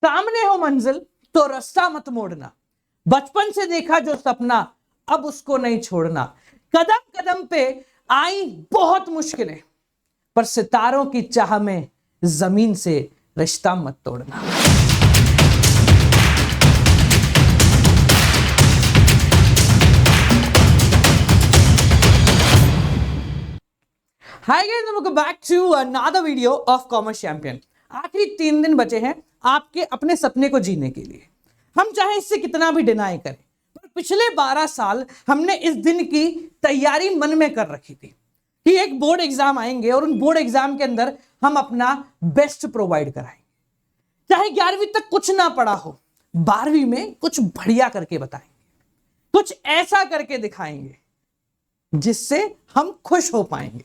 सामने हो मंजिल तो रास्ता मत मोड़ना, बचपन से देखा जो सपना अब उसको नहीं छोड़ना, कदम कदम पे आई बहुत मुश्किलें, पर सितारों की चाह में जमीन से रिश्ता मत तोड़ना। Hi guys, welcome back to another video of Commerce Champion. आखिरी 3 दिन बचे हैं आपके अपने सपने को जीने के लिए। हम चाहे इससे कितना भी डिनाई करें, पर पिछले 12 साल हमने इस दिन की तैयारी मन में कर रखी थी कि एक बोर्ड एग्जाम आएंगे और उन बोर्ड एग्जाम के अंदर हम अपना बेस्ट प्रोवाइड कराएंगे। चाहे 11वीं तक कुछ ना पढ़ा हो, 12वीं में कुछ बढ़िया करके बताएंगे, कुछ ऐसा करके दिखाएंगे जिससे हम खुश हो पाएंगे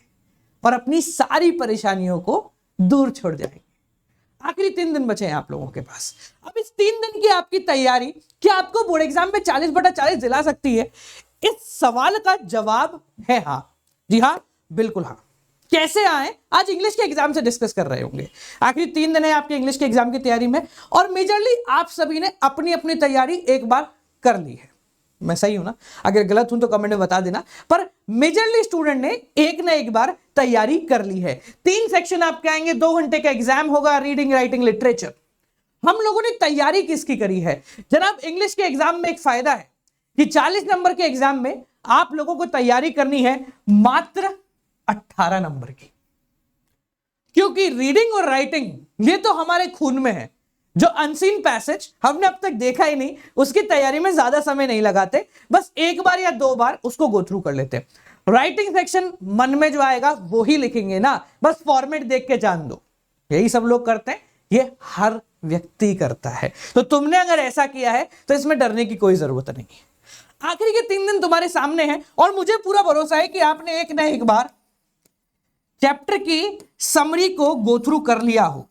और अपनी सारी परेशानियों को दूर छोड़ जाएंगे। आखिरी 3 दिन बचे हैं आप लोगों के पास। अब इस 3 दिन की आपकी तैयारी क्या आपको बोर्ड एग्जाम में 40/40 दिला सकती है? इस सवाल का जवाब है हाँ। जी हाँ, बिल्कुल हाँ। कैसे आए, आज इंग्लिश के एग्जाम से डिस्कस कर रहे होंगे। आखिरी 3 दिन है आपके इंग्लिश के एग्जाम की तैयारी में और मेजरली आप सभी ने अपनी अपनी तैयारी एक बार कर ली है। मैं सही हूं ना? अगर गलत हूं तो कमेंट में बता देना, पर मेजरली स्टूडेंट ने एक ना एक बार तैयारी कर ली है। 3 सेक्शन आपके आएंगे, 2 घंटे का एग्जाम होगा, रीडिंग, राइटिंग, लिटरेचर। हम लोगों ने तैयारी किसकी करी है जनाब? इंग्लिश के एग्जाम में एक फायदा है कि 40 नंबर के एग्जाम में आप लोगों को तैयारी करनी है मात्र 18 नंबर की, क्योंकि रीडिंग और राइटिंग ये तो हमारे खून में है। जो अनसीन पैसेज हमने अब तक देखा ही नहीं, उसकी तैयारी में ज्यादा समय नहीं लगाते, बस एक बार या 2 बार उसको गो थ्रू कर लेते। राइटिंग सेक्शन मन में जो आएगा वो ही लिखेंगे ना, बस फॉर्मेट देख के जान दो। यही सब लोग करते हैं, ये हर व्यक्ति करता है। तो तुमने अगर ऐसा किया है तो इसमें डरने की कोई जरूरत नहीं। आखिरी के 3 दिन तुम्हारे सामने हैं और मुझे पूरा भरोसा है कि आपने एक ना एक बार चैप्टर की समरी को गो थ्रू कर लिया हो,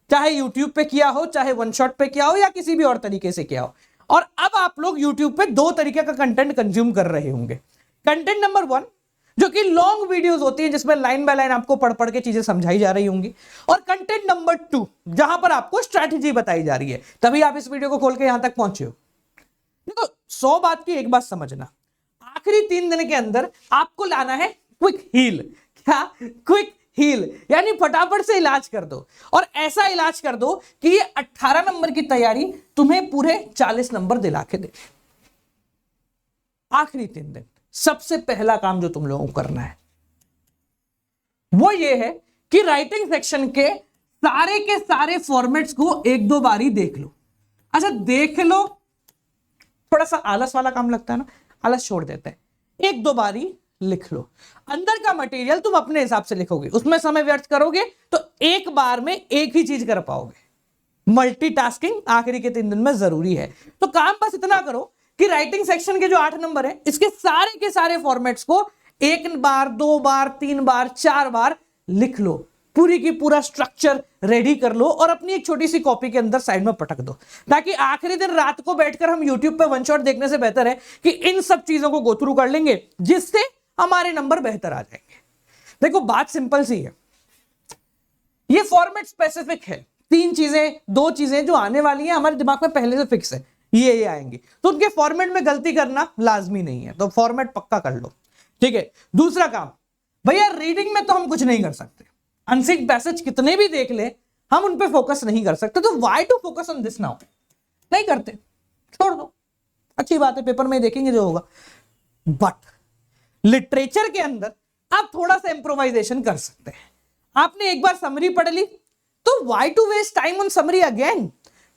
चाहे YouTube पे किया हो, चाहे वन शॉट पे किया हो, या किसी भी और तरीके से किया हो। और अब आप लोग YouTube पे 2 तरीके का कंटेंट कंज्यूम कर रहे होंगे। कंटेंट नंबर 1 जो कि लॉन्ग वीडियोस होती हैं जिसमें लाइन बाय लाइन आपको पढ़ पढ़ के चीजें समझाई जा रही होंगी, और कंटेंट नंबर 2 जहां पर आपको स्ट्रैटेजी बताई जा रही है। तभी आप इस वीडियो को खोल के यहां तक पहुंचे हो। देखो, 100 बात की एक बात समझना, आखिरी 3 दिन के अंदर आपको लाना है क्विक हील। क्या? क्विक हील, यानी फटाफट से इलाज कर दो, और ऐसा इलाज कर दो कि ये 18 नंबर की तैयारी तुम्हें पूरे 40 नंबर दिला के दे। आखिरी 3 दिन सबसे पहला काम जो तुम लोगों को करना है वो ये है कि राइटिंग सेक्शन के सारे फॉर्मेट्स को 1-2 बार ही देख लो। अच्छा, देख लो, थोड़ा सा आलस वाला काम लगता है ना, आलस छोड़ देते हैं। 1-2 बार ही लिख लो। अंदर का मटेरियल तुम अपने हिसाब से लिखोगे, उसमें समय व्यर्थ करोगे तो एक बार में एक ही चीज कर पाओगे। मल्टीटास्किंग आखिरी के 3 दिन में जरूरी है। तो काम बस इतना करो कि राइटिंग सेक्शन के जो 8 नंबर है, इसके सारे फॉर्मेट्स को 1 बार, 2 बार, 3 बार, 4 बार लिख लो। पूरी की पूरा स्ट्रक्चर रेडी कर लो और अपनी एक छोटी सी कॉपी के अंदर साइड में पटक दो, ताकि आखिरी दिन रात को बैठकर हम यूट्यूब पे वन शॉट देखने से बेहतर है कि इन सब चीजों को गो थ्रू कर लेंगे, जिससे हमारे नंबर बेहतर आ जाएंगे। देखो, बात सिंपल सी है, ये फॉर्मेट स्पेसिफिक है। 2 चीजें जो आने वाली हैं हमारे दिमाग में पहले से फिक्स है, ये आएंगी, तो उनके फॉर्मेट में गलती करना लाजमी नहीं है, तो फॉर्मेट पक्का कर लो। ठीक है। दूसरा काम, भैया रीडिंग में तो हम कुछ नहीं कर सकते, अनसीन पैसेज कितने भी देख ले हम उन पे फोकस नहीं कर सकते, तो why to focus on this now? नहीं करते, छोड़ दो, अच्छी बात है, पेपर में देखेंगे जो होगा। बट लिटरेचर के अंदर आप थोड़ा सा इंप्रोवाइजेशन कर सकते हैं। आपने एक बार समरी पढ़ ली, तो why to waste time on summary again?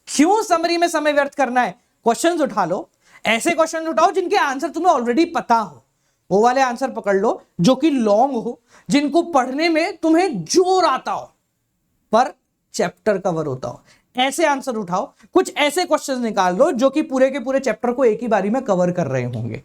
क्यों समरी में समय व्यर्थ करना है? क्वेश्चंस उठा लो, ऐसे क्वेश्चंस उठाओ जिनके आंसर तुम्हें ऑलरेडी पता हो, वो वाले आंसर पकड़ लो जो कि लॉन्ग हो, जिनको पढ़ने में तुम्हें जोर आता हो पर चैप्टर कवर होता हो। ऐसे आंसर उठाओ, कुछ ऐसे क्वेश्चंस निकाल लो जो कि पूरे के पूरे चैप्टर को एक ही बारी में कवर कर रहे होंगे।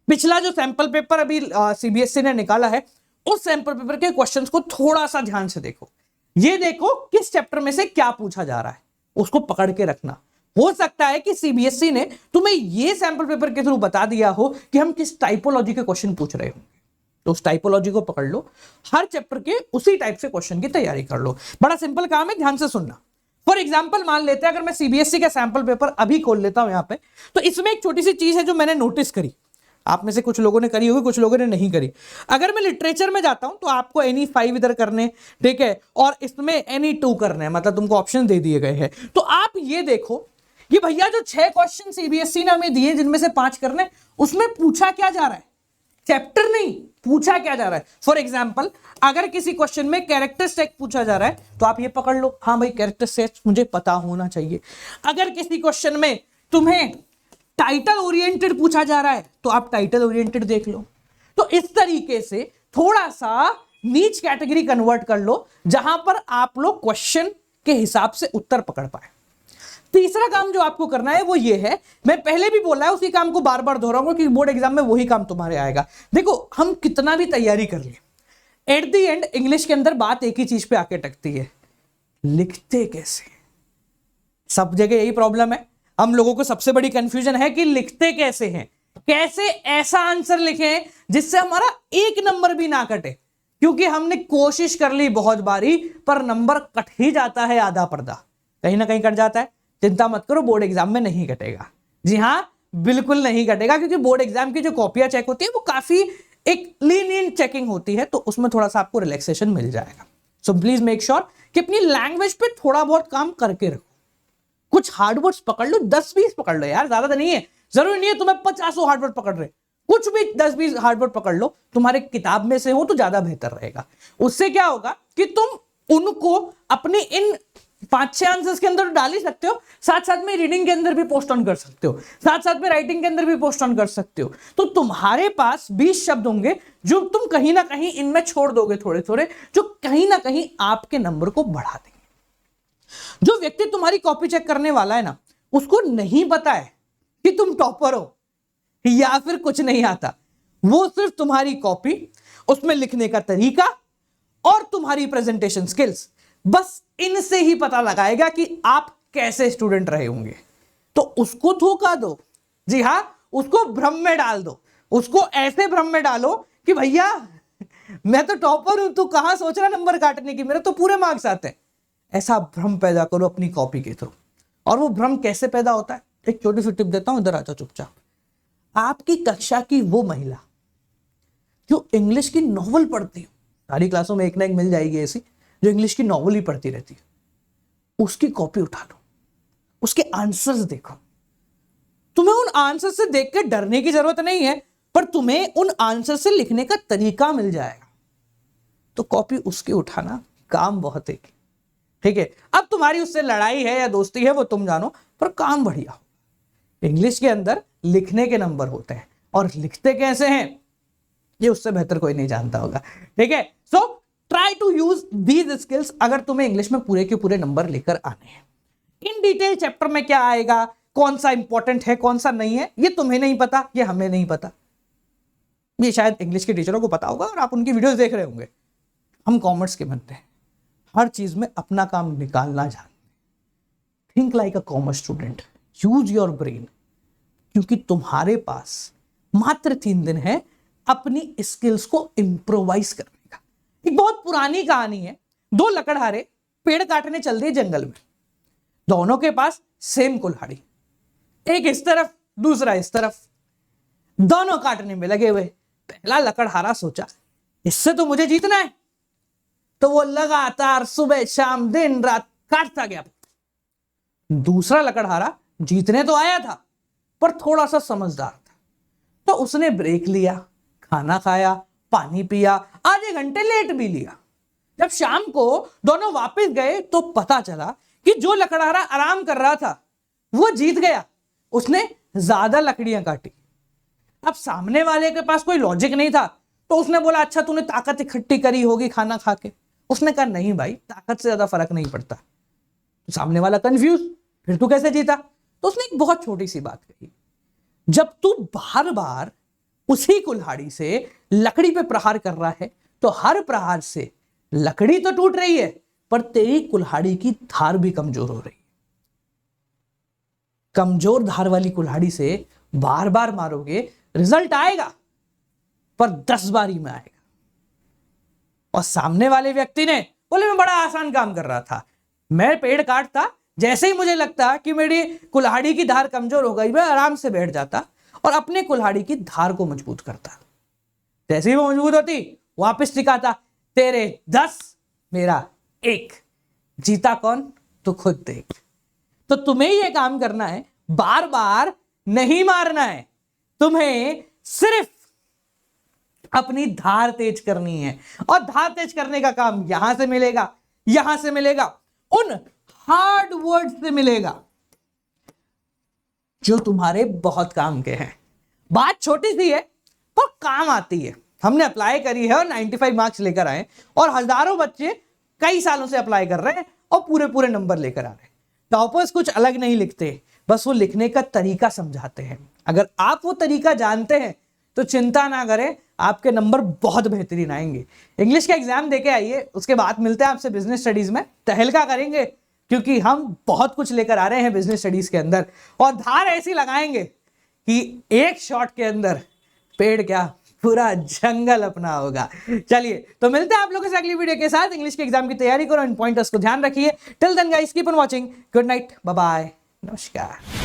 पिछला जो सैंपल पेपर अभी सीबीएसई ने निकाला है, उस सैंपल पेपर के क्वेश्चंस को थोड़ा सा ध्यान से देखो। ये देखो किस चैप्टर में से क्या पूछा जा रहा है, उसको पकड़ के रखना। हो सकता है कि सीबीएसई ने तुम्हें ये सैंपल पेपर के थ्रू बता दिया हो कि हम किस टाइपोलॉजी के क्वेश्चन पूछ रहे होंगे, तो उस टाइपोलॉजी को पकड़ लो, हर चैप्टर के उसी टाइप से क्वेश्चन की तैयारी कर लो। बड़ा सिंपल काम है, ध्यान से सुनना। फॉर एग्जाम्पल मान लेते हैं, अगर मैं सीबीएसई का सैंपल पेपर अभी खोल लेता हूं यहां पे, तो इसमें एक छोटी सी चीज है जो मैंने नोटिस करी, आप में से कुछ लोगों ने करी होगी, कुछ लोगों ने नहीं करी। अगर मैं लिटरेचर में जाता हूं तो आपको एनी 5 इधर करने, ठीक है, और इसमें एनी 2 करने हैं, मतलब तुमको ऑप्शन दे दिए गए हैं। तो आप ये देखो, ये भैया जो 6 क्वेश्चन सीबीएसई ने हमें दिए जिनमें से 5 करने, उसमें पूछा क्या जा रहा है, चैप्टर नहीं, पूछा क्या जा रहा है। फॉर एग्जाम्पल अगर किसी क्वेश्चन में कैरेक्टर सेट पूछा जा रहा है तो आप ये पकड़ लो, हाँ भाई कैरेक्टर सेट मुझे पता होना चाहिए। अगर किसी क्वेश्चन में तुम्हें टाइटल ओरिएंटेड पूछा जा रहा है तो आप टाइटल ओरिएंटेड देख लो। तो इस तरीके से थोड़ा सा नीच कैटेगरी कन्वर्ट कर लो जहां पर आप लोग क्वेश्चन के हिसाब से उत्तर पकड़ पाए। तीसरा काम जो आपको करना है वो ये है, मैं पहले भी बोला है, उसी काम को बार बार दोहराऊंगा कि बोर्ड एग्जाम में वही काम तुम्हारे आएगा। देखो हम कितना भी तैयारी कर लिए, एट द एंड इंग्लिश के अंदर बात एक ही चीज पे आके टकती है, लिखते कैसे। सब जगह यही प्रॉब्लम है, हम लोगों को सबसे बड़ी कंफ्यूजन है कि लिखते कैसे हैं, कैसे ऐसा आंसर लिखें जिससे हमारा एक नंबर भी ना कटे, क्योंकि हमने कोशिश कर ली बहुत बारी पर नंबर कट ही जाता है, आधा पर्दा कहीं ना कहीं कट जाता है। चिंता मत करो, बोर्ड एग्जाम में नहीं कटेगा। जी हां, बिल्कुल नहीं कटेगा, क्योंकि बोर्ड एग्जाम की जो कॉपियां चेक होती है वो काफी एक लीनियंट चेकिंग होती है, तो उसमें थोड़ा सा आपको रिलैक्सेशन मिल जाएगा। सो प्लीज मेक श्योर कि अपनी लैंग्वेज पे थोड़ा बहुत काम करके रखो। कुछ हार्ड वर्ड्स पकड़ लो, 10-20 पकड़ लो यार, ज्यादा तो नहीं है, जरूरी नहीं है तुम्हें 50 हार्ड वर्ड पकड़ रहे, कुछ भी 10-20 हार्ड वर्ड पकड़ लो, तुम्हारे किताब में से हो तो ज्यादा बेहतर रहेगा। उससे क्या होगा कि तुम उनको अपने इन 5-6 आंसर्स के अंदर डाल ही सकते हो, साथ साथ में रीडिंग के अंदर भी पोस्ट ऑन कर सकते हो, साथ साथ में राइटिंग के अंदर भी पोस्ट ऑन कर सकते हो। तो तुम्हारे पास 20 शब्द होंगे जो तुम कहीं ना कहीं इनमें छोड़ दोगे थोड़े थोड़े, जो कहीं ना कहीं आपके नंबर को बढ़ा देंगे। जो व्यक्ति तुम्हारी कॉपी चेक करने वाला है ना, उसको नहीं पता है कि तुम टॉपर हो या फिर कुछ नहीं आता, वो सिर्फ तुम्हारी कॉपी, उसमें लिखने का तरीका और तुम्हारी प्रेजेंटेशन स्किल्स, बस इनसे ही पता लगाएगा कि आप कैसे स्टूडेंट रहे होंगे। तो उसको धोखा दो, जी हां, उसको भ्रम में डाल दो, उसको ऐसे भ्रम में डालो कि भैया मैं तो टॉपर हूं, तू कहां सोच रहा नंबर काटने की, मेरे तो पूरे मार्क्स आते हैं। ऐसा भ्रम पैदा करो अपनी कॉपी के थ्रू। और वो भ्रम कैसे पैदा होता है, एक छोटी सी टिप देता हूं, इधर आ जाओ चुपचाप। आपकी कक्षा की वो महिला जो इंग्लिश की नॉवल पढ़ती हो, सारी क्लासों में एक ना एक मिल जाएगी ऐसी जो इंग्लिश की नॉवल ही पढ़ती रहती है, उसकी कॉपी उठा लो, उसके आंसर्स देखो। तुम्हें उन आंसर से देख के डरने की जरूरत नहीं है, पर तुम्हें उन आंसर से लिखने का तरीका मिल जाएगा। तो कॉपी उसकी उठाना, काम बहुत है, ठीक है। अब तुम्हारी उससे लड़ाई है या दोस्ती है वो तुम जानो, पर काम बढ़िया हो। इंग्लिश के अंदर लिखने के नंबर होते हैं और लिखते कैसे हैं ये उससे बेहतर कोई नहीं जानता होगा, ठीक है। So try to use these skills अगर तुम्हें इंग्लिश में पूरे के पूरे नंबर लेकर आने हैं। इन डिटेल चैप्टर में क्या आएगा, कौन सा इंपॉर्टेंट है कौन सा नहीं है, ये तुम्हें नहीं पता, ये हमें नहीं पता, ये शायद इंग्लिश के टीचरों को पता होगा और आप उनकी वीडियोस देख रहे होंगे। हम कॉमर्स के बनते हैं, हर चीज में अपना काम निकालना जानते। Think like a commerce student, use your brain, क्योंकि तुम्हारे पास मात्र 3 दिन है अपनी स्किल्स को इंप्रोवाइज करने का। एक बहुत पुरानी कहानी है, 2 लकड़हारे पेड़ काटने चल दिए जंगल में, दोनों के पास सेम कुल्हाड़ी, एक इस तरफ दूसरा इस तरफ, दोनों काटने में लगे हुए। पहला लकड़हारा सोचा इससे तो मुझे जीतना है, तो वो लगातार सुबह शाम दिन रात काटता गया। दूसरा लकड़हारा जीतने तो आया था पर थोड़ा सा समझदार था, तो उसने ब्रेक लिया, खाना खाया, पानी पिया, आधे घंटे लेट भी लिया। जब शाम को दोनों वापस गए तो पता चला कि जो लकड़हारा आराम कर रहा था वो जीत गया, उसने ज्यादा लकड़ियां काटी। अब सामने वाले के पास कोई लॉजिक नहीं था, तो उसने बोला अच्छा तूने ताकत इकट्ठी करी होगी खाना खा के। उसने कहा नहीं भाई, ताकत से ज्यादा फर्क नहीं पड़ता। तो सामने वाला कंफ्यूज, फिर तू कैसे जीता? तो उसने एक बहुत छोटी सी बात कही, जब तू बार बार उसी कुल्हाड़ी से लकड़ी पे प्रहार कर रहा है तो हर प्रहार से लकड़ी तो टूट रही है पर तेरी कुल्हाड़ी की धार भी कमजोर हो रही है। कमजोर धार वाली कुल्हाड़ी से बार बार मारोगे, रिजल्ट आएगा पर 10 बारी में आएगा। और सामने वाले व्यक्ति ने बोले मैं बड़ा आसान काम कर रहा था, मैं पेड़ काटता जैसे ही मुझे लगता कि मेरी कुल्हाड़ी की धार कमजोर हो गई, मैं आराम से बैठ जाता और अपने कुल्हाड़ी की धार को मजबूत करता। जैसे ही वो मजबूत होती वापस दिखाता, तेरे 10 मेरा 1। जीता कौन? तो खुद देख। तो तुम्हें ये काम करना है, बार बार नहीं मारना है, तुम्हें सिर्फ अपनी धार तेज करनी है। और धार तेज करने का काम यहां से मिलेगा, यहां से मिलेगा, उन हार्ड वर्ड से मिलेगा जो तुम्हारे बहुत काम के हैं। बात छोटी सी है पर काम आती है। हमने अप्लाई करी है और 95 मार्क्स लेकर आए, और हजारों बच्चे कई सालों से अप्लाई कर रहे हैं और पूरे पूरे नंबर लेकर आ रहे हैं। टॉपर्स कुछ अलग नहीं लिखते, बस वो लिखने का तरीका समझाते हैं। अगर आप वो तरीका जानते हैं तो चिंता ना करें, आपके नंबर बहुत बेहतरीन आएंगे। इंग्लिश का एग्जाम देके आइए, उसके बाद मिलते हैं आपसे बिजनेस स्टडीज में। तहलका करेंगे क्योंकि हम बहुत कुछ लेकर आ रहे हैं बिजनेस स्टडीज के अंदर, और धार ऐसी लगाएंगे कि एक शॉट के अंदर पेड़ क्या पूरा जंगल अपना होगा। चलिए तो मिलते हैं आप लोगों से अगली वीडियो के साथ। इंग्लिश के एग्जाम की तैयारी करो, इन पॉइंटर्स को ध्यान रखिए। Till then guys keep on watching, good night, bye bye, नमस्कार।